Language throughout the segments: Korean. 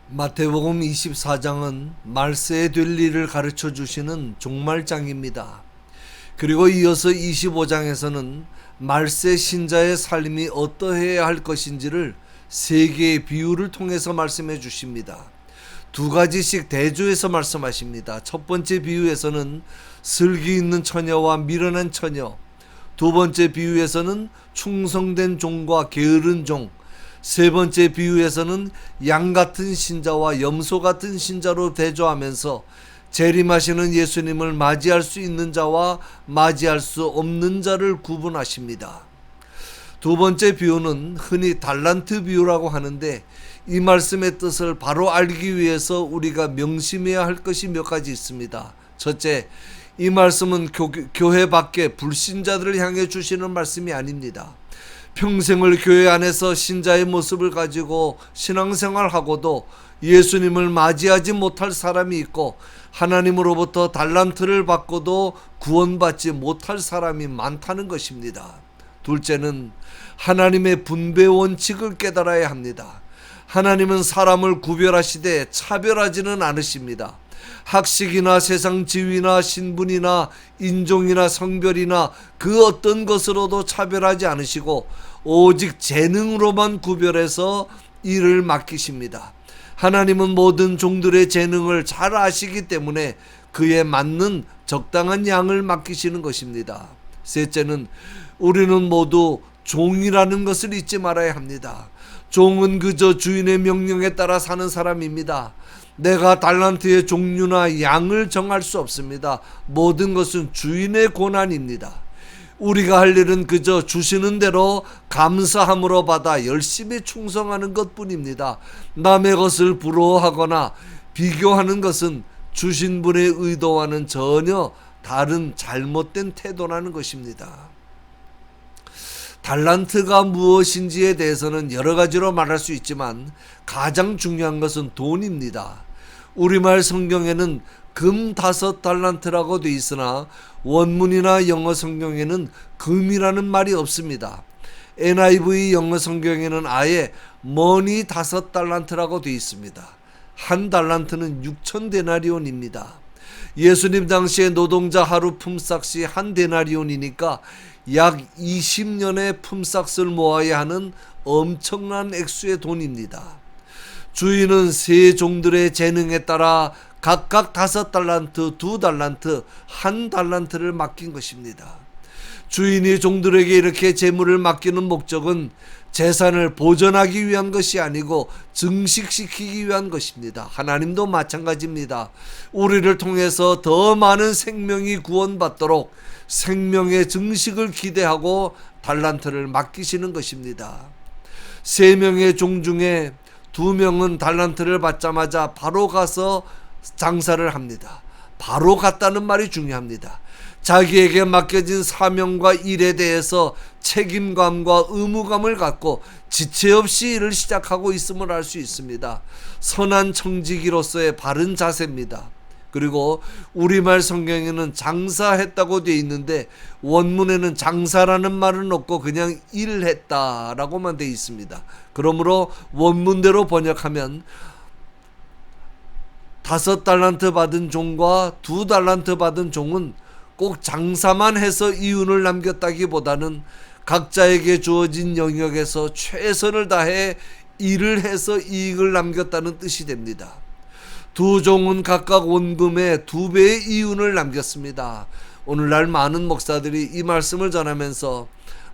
마태복음 24장은 말세에 될 일을 가르쳐 주시는 종말장입니다. 그리고 이어서 25장에서는 말세 신자의 삶이 어떠해야 할 것인지를 세 개의 비유를 통해서 말씀해 주십니다. 두 가지씩 대조해서 말씀하십니다. 첫 번째 비유에서는 슬기 있는 처녀와 미련한 처녀, 두 번째 비유에서는 충성된 종과 게으른 종, 세 번째 비유에서는 양 같은 신자와 염소 같은 신자로 대조하면서 재림하시는 예수님을 맞이할 수 있는 자와 맞이할 수 없는 자를 구분하십니다. 두 번째 비유는 흔히 달란트 비유라고 하는데, 이 말씀의 뜻을 바로 알기 위해서 우리가 명심해야 할 것이 몇 가지 있습니다. 첫째, 이 말씀은 교회 밖에 불신자들을 향해 주시는 말씀이 아닙니다. 평생을 교회 안에서 신자의 모습을 가지고 신앙생활하고도 예수님을 맞이하지 못할 사람이 있고, 하나님으로부터 달란트를 받고도 구원받지 못할 사람이 많다는 것입니다. 둘째는 하나님의 분배 원칙을 깨달아야 합니다. 하나님은 사람을 구별하시되 차별하지는 않으십니다. 학식이나 세상 지위나 신분이나 인종이나 성별이나 그 어떤 것으로도 차별하지 않으시고 오직 재능으로만 구별해서 일을 맡기십니다. 하나님은 모든 종들의 재능을 잘 아시기 때문에 그에 맞는 적당한 양을 맡기시는 것입니다. 셋째는 우리는 모두 종이라는 것을 잊지 말아야 합니다. 종은 그저 주인의 명령에 따라 사는 사람입니다. 내가 달란트의 종류나 양을 정할 수 없습니다. 모든 것은 주인의 권한입니다. 우리가 할 일은 그저 주시는 대로 감사함으로 받아 열심히 충성하는 것뿐입니다. 남의 것을 부러워하거나 비교하는 것은 주신 분의 의도와는 전혀 다른 잘못된 태도라는 것입니다. 달란트가 무엇인지에 대해서는 여러 가지로 말할 수 있지만 가장 중요한 것은 돈입니다. 우리말 성경에는 금 5달란트라고 돼 있으나 원문이나 영어 성경에는 금이라는 말이 없습니다. NIV 영어 성경에는 아예 머니 5달란트라고 돼 있습니다. 한 달란트는 6,000데나리온입니다. 예수님 당시에 노동자 하루 품삯이 한 데나리온이니까 약 20년의 품삯을 모아야 하는 엄청난 액수의 돈입니다. 주인은 세 종들의 재능에 따라 각각 5달란트, 2달란트, 1달란트를 맡긴 것입니다. 주인이 종들에게 이렇게 재물을 맡기는 목적은 재산을 보존하기 위한 것이 아니고 증식시키기 위한 것입니다. 하나님도 마찬가지입니다. 우리를 통해서 더 많은 생명이 구원받도록 생명의 증식을 기대하고 달란트를 맡기시는 것입니다. 3명의 종 중에 2명은 달란트를 받자마자 바로 가서 장사를 합니다. 바로 갔다는 말이 중요합니다. 자기에게 맡겨진 사명과 일에 대해서 책임감과 의무감을 갖고 지체 없이 일을 시작하고 있음을 알 수 있습니다. 선한 청지기로서의 바른 자세입니다. 그리고 우리말 성경에는 장사했다고 되어 있는데 원문에는 장사라는 말은 없고 그냥 일했다라고만 되어 있습니다. 그러므로 원문대로 번역하면 5달란트 받은 종과 2달란트 받은 종은 꼭 장사만 해서 이윤을 남겼다기보다는 각자에게 주어진 영역에서 최선을 다해 일을 해서 이익을 남겼다는 뜻이 됩니다. 2종은 각각 원금의 2배의 이윤을 남겼습니다. 오늘날 많은 목사들이 이 말씀을 전하면서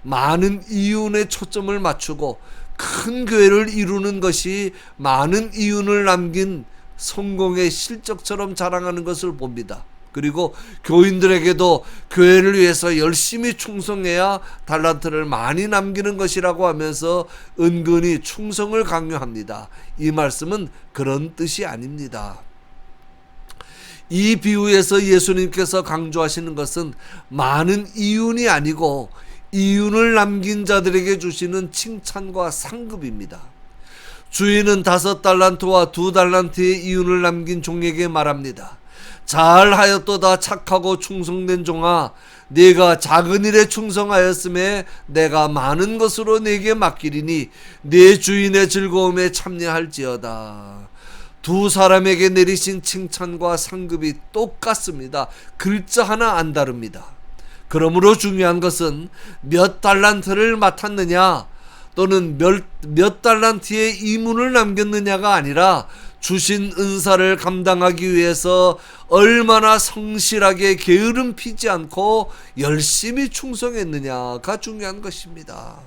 많은 이윤에 초점을 맞추고 큰 교회를 이루는 것이 많은 이윤을 남긴 성공의 실적처럼 자랑하는 것을 봅니다. 그리고 교인들에게도 교회를 위해서 열심히 충성해야 달란트를 많이 남기는 것이라고 하면서 은근히 충성을 강요합니다. 이 말씀은 그런 뜻이 아닙니다. 이 비유에서 예수님께서 강조하시는 것은 많은 이윤이 아니고 이윤을 남긴 자들에게 주시는 칭찬과 상급입니다. 주인은 5달란트와 2달란트의 이윤을 남긴 종에게 말합니다. 잘하였도다 착하고 충성된 종아, 네가 작은 일에 충성하였음에 내가 많은 것으로 네게 맡기리니 네 주인의 즐거움에 참여할지어다. 두 사람에게 내리신 칭찬과 상급이 똑같습니다. 글자 하나 안 다릅니다. 그러므로 중요한 것은 몇 달란트를 맡았느냐 또는 몇 달란트의 이문을 남겼느냐가 아니라 주신 은사를 감당하기 위해서 얼마나 성실하게 게으름 피지 않고 열심히 충성했느냐가 중요한 것입니다.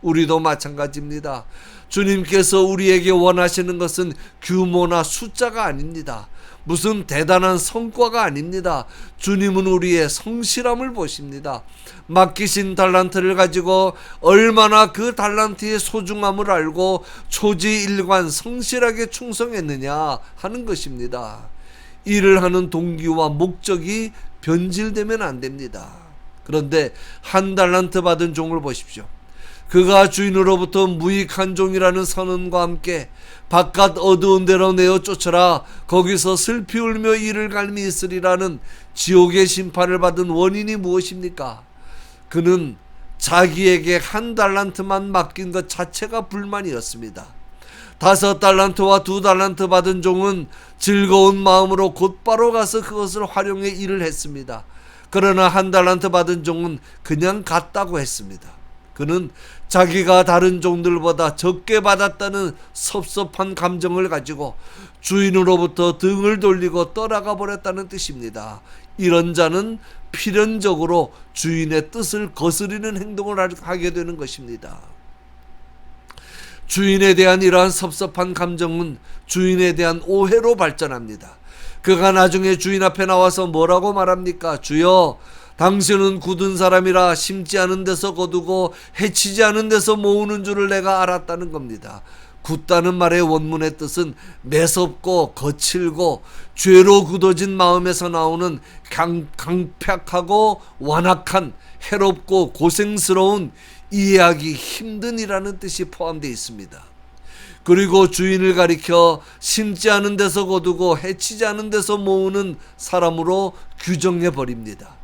우리도 마찬가지입니다. 주님께서 우리에게 원하시는 것은 규모나 숫자가 아닙니다. 무슨 대단한 성과가 아닙니다. 주님은 우리의 성실함을 보십니다. 맡기신 달란트를 가지고 얼마나 그 달란트의 소중함을 알고 초지일관 성실하게 충성했느냐 하는 것입니다. 일을 하는 동기와 목적이 변질되면 안 됩니다. 그런데 한 달란트 받은 종을 보십시오. 그가 주인으로부터 무익한 종이라는 선언과 함께 바깥 어두운 데로 내어 쫓아라 거기서 슬피 울며 이를 갈미 있으리라는 지옥의 심판을 받은 원인이 무엇입니까? 그는 자기에게 한 달란트만 맡긴 것 자체가 불만이었습니다. 5달란트와 2달란트 받은 종은 즐거운 마음으로 곧바로 가서 그것을 활용해 일을 했습니다. 그러나 한 달란트 받은 종은 그냥 갔다고 했습니다. 그는 자기가 다른 종들보다 적게 받았다는 섭섭한 감정을 가지고 주인으로부터 등을 돌리고 떠나가 버렸다는 뜻입니다. 이런 자는 필연적으로 주인의 뜻을 거스르는 행동을 하게 되는 것입니다. 주인에 대한 이러한 섭섭한 감정은 주인에 대한 오해로 발전합니다. 그가 나중에 주인 앞에 나와서 뭐라고 말합니까? 주여, 당신은 굳은 사람이라 심지 않은 데서 거두고 해치지 않은 데서 모으는 줄을 내가 알았다는 겁니다. 굳다는 말의 원문의 뜻은 매섭고 거칠고 죄로 굳어진 마음에서 나오는 강팍하고 완악한, 해롭고 고생스러운, 이해하기 힘든이라는 뜻이 포함되어 있습니다. 그리고 주인을 가리켜 심지 않은 데서 거두고 해치지 않은 데서 모으는 사람으로 규정해 버립니다.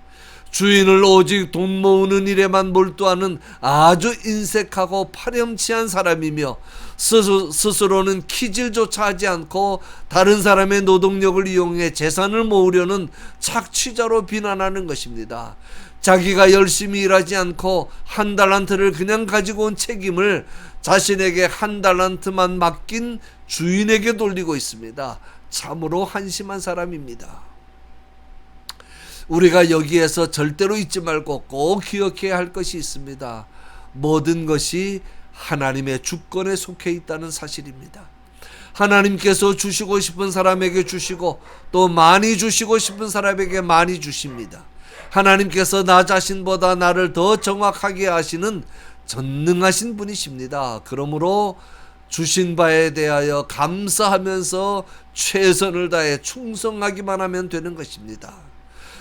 주인을 오직 돈 모으는 일에만 몰두하는 아주 인색하고 파렴치한 사람이며 스스로는 키질조차 하지 않고 다른 사람의 노동력을 이용해 재산을 모으려는 착취자로 비난하는 것입니다. 자기가 열심히 일하지 않고 한 달란트를 그냥 가지고 온 책임을 자신에게 한 달란트만 맡긴 주인에게 돌리고 있습니다. 참으로 한심한 사람입니다. 우리가 여기에서 절대로 잊지 말고 꼭 기억해야 할 것이 있습니다. 모든 것이 하나님의 주권에 속해 있다는 사실입니다. 하나님께서 주시고 싶은 사람에게 주시고 또 많이 주시고 싶은 사람에게 많이 주십니다. 하나님께서 나 자신보다 나를 더 정확하게 아시는 전능하신 분이십니다. 그러므로 주신 바에 대하여 감사하면서 최선을 다해 충성하기만 하면 되는 것입니다.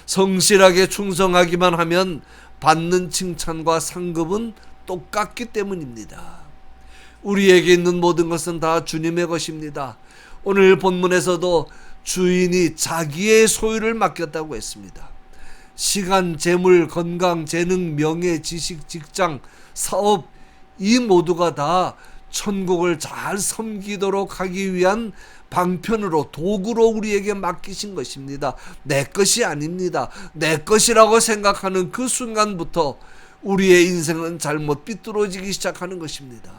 성실하게 충성하기만 하면 받는 칭찬과 상급은 똑같기 때문입니다. 우리에게 있는 모든 것은 다 주님의 것입니다. 오늘 본문에서도 주인이 자기의 소유를 맡겼다고 했습니다. 시간, 재물, 건강, 재능, 명예, 지식, 직장, 사업, 이 모두가 다 천국을 잘 섬기도록 하기 위한 방편으로, 도구로 우리에게 맡기신 것입니다. 내 것이 아닙니다. 내 것이라고 생각하는 그 순간부터 우리의 인생은 잘못 삐뚤어지기 시작하는 것입니다.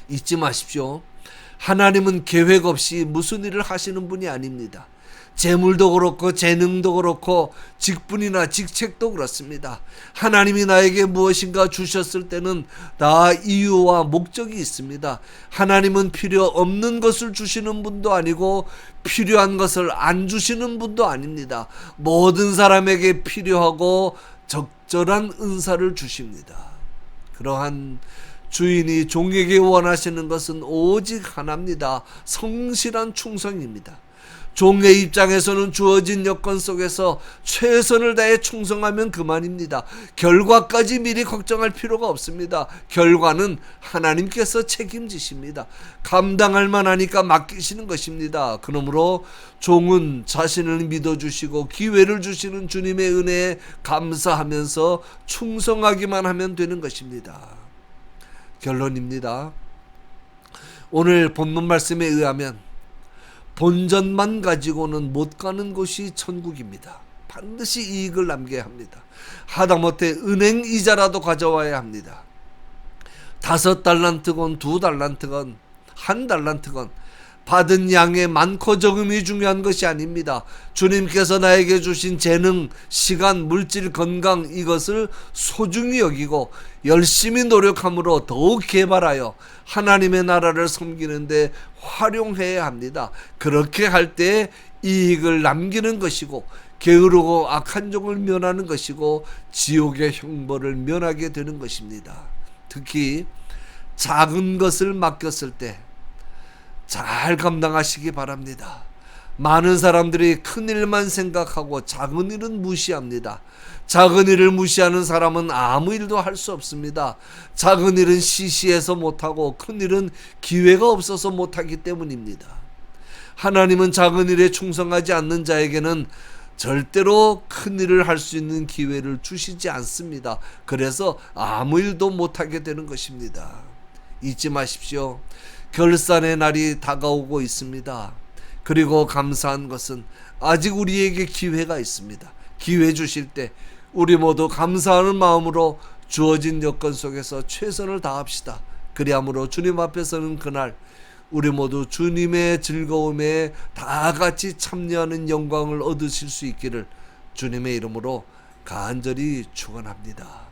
잊지 마십시오. 하나님은 계획 없이 무슨 일을 하시는 분이 아닙니다. 재물도 그렇고 재능도 그렇고 직분이나 직책도 그렇습니다. 하나님이 나에게 무엇인가 주셨을 때는 다 이유와 목적이 있습니다. 하나님은 필요 없는 것을 주시는 분도 아니고 필요한 것을 안 주시는 분도 아닙니다. 모든 사람에게 필요하고 적절한 은사를 주십니다. 그러한 주인이 종에게 원하시는 것은 오직 하나입니다. 성실한 충성입니다. 종의 입장에서는 주어진 여건 속에서 최선을 다해 충성하면 그만입니다. 결과까지 미리 걱정할 필요가 없습니다. 결과는 하나님께서 책임지십니다. 감당할 만하니까 맡기시는 것입니다. 그러므로 종은 자신을 믿어주시고 기회를 주시는 주님의 은혜에 감사하면서 충성하기만 하면 되는 것입니다. 결론입니다. 오늘 본문 말씀에 의하면 본전만 가지고는 못 가는 곳이 천국입니다. 반드시 이익을 남겨야 합니다. 하다못해 은행 이자라도 가져와야 합니다. 5달란트건 2달란트건 1달란트건 받은 양의 많고 적음이 중요한 것이 아닙니다. 주님께서 나에게 주신 재능, 시간, 물질, 건강 이것을 소중히 여기고 열심히 노력함으로 더욱 개발하여 하나님의 나라를 섬기는데 활용해야 합니다. 그렇게 할 때 이익을 남기는 것이고 게으르고 악한 종을 면하는 것이고 지옥의 형벌을 면하게 되는 것입니다. 특히 작은 것을 맡겼을 때 잘 감당하시기 바랍니다. 많은 사람들이 큰 일만 생각하고 작은 일은 무시합니다. 작은 일을 무시하는 사람은 아무 일도 할 수 없습니다. 작은 일은 시시해서 못하고 큰 일은 기회가 없어서 못하기 때문입니다. 하나님은 작은 일에 충성하지 않는 자에게는 절대로 큰 일을 할 수 있는 기회를 주시지 않습니다. 그래서 아무 일도 못하게 되는 것입니다. 잊지 마십시오. 결산의 날이 다가오고 있습니다. 그리고 감사한 것은 아직 우리에게 기회가 있습니다. 기회 주실 때 우리 모두 감사하는 마음으로 주어진 여건 속에서 최선을 다합시다. 그리함으로 주님 앞에 서는 그날 우리 모두 주님의 즐거움에 다 같이 참여하는 영광을 얻으실 수 있기를 주님의 이름으로 간절히 축원합니다.